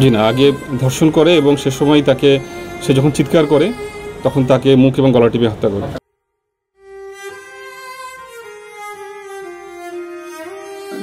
জি না, আগে ধর্ষণ করে এবং সে সময় সে যখন চিৎকার করে তখন তাকে মুখ এবং গলা টিপে হত্যা করে।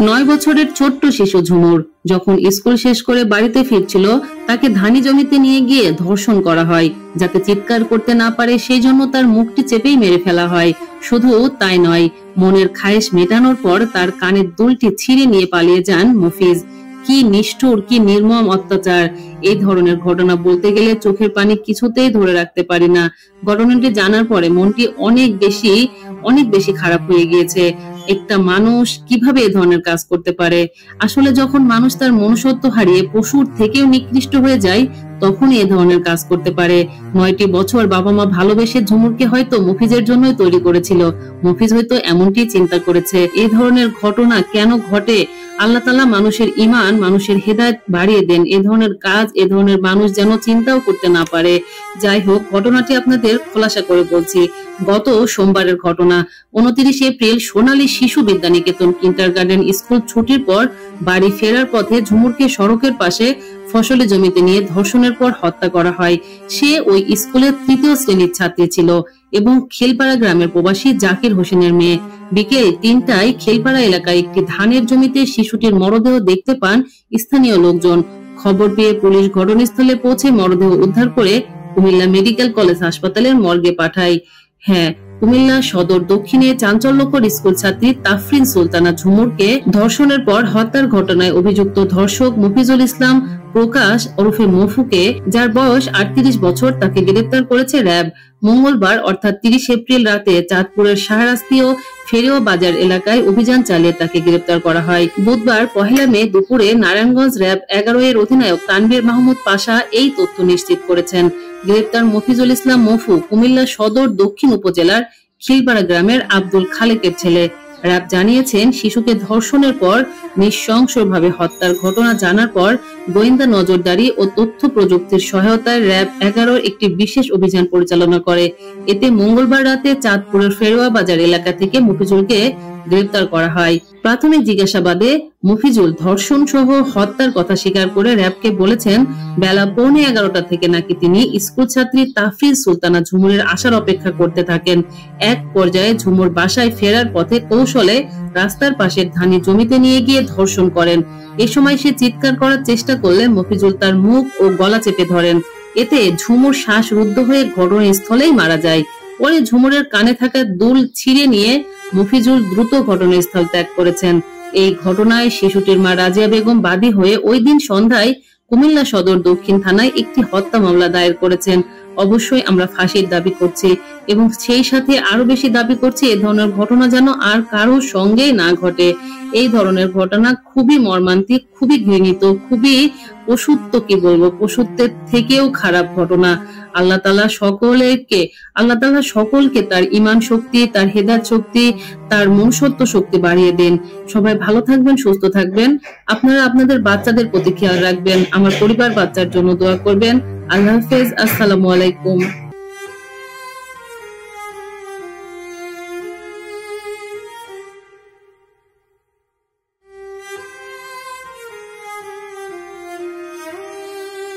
9 বছরের ছোট্ট শিশু ঝুমুর যখন স্কুল শেষ করে বাড়িতে ফিরছিল তাকে ধানি জমিতে নিয়ে গিয়ে ধর্ষণ করা হয়, যাতে চিৎকার করতে না পারে সেই জন্য তার মুখটি চেপেই মেরে ফেলা হয়। শুধু তাই নয়, মনের খায়েশ মেটানোর পর তার কানের দুলটি ছিঁড়ে নিয়ে পালিয়ে যান মফিজ। কি নিষ্ঠুর, কি নির্মম অত্যাচার! এই ধরনের ঘটনা বলতে গেলে চোখের পানি কিছুতেই ধরে রাখতে পারি না। ঘটনাটি জানার পরে মনটি অনেক বেশি খারাপ হয়ে গিয়েছে। একটা মানুষ কিভাবে এই ধরনের কাজ করতে পারে? আসলে যখন মানুষ তার মনুষ্যত্ব হারিয়ে পশুর থেকেও নিকৃষ্ট হয়ে যায় তখনই এ ধরনের কাজ করতে পারে। 9টি বছর বাবা মা ভালোবেসে ঝুমুরকে হয়তো মফিজের জন্যই তৈরি করেছিল। মফিজ হয়তো এমনটি চিন্তা করেছে। এই ধরনের ঘটনা কেন ঘটে? আল্লাহ তাআলা মানুষের ঈমান, মানুষের হেদায়েত বাড়িয়ে দেন। এই ধরনের কাজ, এই ধরনের মানুষ যেন চিন্তাও করতে না পারে। যাই হোক, ঘটনাটি আপনাদের খোলাসা করে বলছি। গত সোমবারের ঘটনা। 29 এপ্রিল সোনালী শিশু বিদ্যানিকেতন কিন্ডারগার্টেন স্কুল ছুটির পর বাড়ি ফেরার পথে ঝুমুরকে সড়কের পাশে ফসলি জমিতে নিয়ে ধর্ষণের পর হত্যা করা হয়। সে ওই স্কুলের 3য় শ্রেণীর ছাত্রী ছিল এবং খেলপাড়া গ্রামের প্রবাসী জাকির হোসেনের মেয়ে। বিকেল 3টায় খেলপাড়া এলাকায় একটি ধানের জমিতে শিশুটির মরদেহ দেখতে পান স্থানীয় লোকজন। খবর পেয়ে পুলিশ ঘটনাস্থলে পৌঁছে মরদেহ উদ্ধার করে কুমিল্লা মেডিকেল কলেজ হাসপাতালের মর্গে পাঠায়। হ্যাঁ, কুমিল্লা সদর দক্ষিণে চাঞ্চল্যকর স্কুল ছাত্রী তাফরিন সুলতানা ঝুমুরকে ধর্ষণের পর হত্যার ঘটনায় অভিযুক্ত ধর্ষক মফিজুল ইসলাম প্রকাশ ওরফে মফুকে, যার বয়স 38 বছর, তাকে গ্রেফতার করেছে র‍্যাব। মঙ্গলবার অর্থাৎ 30 এপ্রিল রাতে চাঁদপুরের শাহরাস্তি ও ফেরিওয়া বাজার এলাকায় অভিযান চালিয়ে তাকে গ্রেফতার করা হয়। বুধবার 1 মে দুপুরে নারায়ণগঞ্জ র‍্যাব 11 এর অধিনায়ক তানভীর মাহমুদ পাশা এই তথ্য নিশ্চিত করেছেন। গ্রেফতার মফিজুল ইসলাম মফু কুমিল্লা সদর দক্ষিণ উপজেলার খিলপাড়া গ্রামের আব্দুল খালেকের ছেলে। র‍্যাব জানিয়েছেন, শিশুকে ধর্ষণের পর নৃশংসভাবে হত্যার ঘটনা জানার পর গোয়েন্দা নজরদারি ও তথ্য প্রযুক্তির সহায়তায় র‍্যাব 11 একটি বিশেষ অভিযান পরিচালনা করে। এতে মঙ্গলবার রাতে চাঁদপুরের ফেরোয়া বাজার এলাকা থেকে মফিজুলকে গ্রেফতার করা হয়। প্রাথমিক জিজ্ঞাসাবাদে মফিজুল ধর্ষণ সহ হত্যার কথা স্বীকার করে র‍্যাবকে বলেছেন, বেলা 11:15 থেকে নাকি তিনি স্কুল ছাত্রী তাফরিন সুলতানা ঝুমুরের আসার অপেক্ষা করতে থাকেন। এক পর্যায়ে ঝুমুর বাসায় ফেরার পথে কৌশলে রাস্তার পাশের ধানি জমিতে নিয়ে গিয়ে ধর্ষণ করেন। এ সময় সে চিৎকার করার চেষ্টা করলে মফিজুল তার মুখ ও গলা চেপে ধরেন। এতে ঝুমুর শ্বাসরুদ্ধ হয়ে ঘটনাস্থলেই মারা যায়। পরে ঝুমুরের কানে থাকা দুল ছিঁড়ে নিয়ে মফিজুল দ্রুত ঘটনাস্থল ত্যাগ করেছেন। এই ঘটনায় শিশুটির মা রাজিয়া বেগম বাদী হয়ে ওই দিন সন্ধ্যায় কুমিল্লা সদর দক্ষিণ থানায় একটি হত্যা মামলা দায়ের করেছেন। অবশ্যই আমরা ফাঁসির দাবি করছি এবং সেই সাথে আরো বেশি দাবি করছি এ ধরনের ঘটনা যেন আর কারোর সঙ্গেই না ঘটে। এই ধরনের ঘটনা খুবই মর্মান্তিক, খুবই ঘৃণিত, খুবই পশুত্বের থেকেও খারাপ ঘটনা। আল্লাহ তাআলা সকলকে তার ঈমান শক্তি, তার হেদায়েত শক্তি, তার মনুষ্যত্ব শক্তি বাড়িয়ে দেন। সবাই ভালো থাকবেন, সুস্থ থাকবেন। আপনারা আপনাদের বাচ্চাদের প্রতি খেয়াল রাখবেন। আমার পরিবার বাচ্চার জন্য দোয়া করবেন। আল্লাহ হাফেজ। আসসালামু আলাইকুম।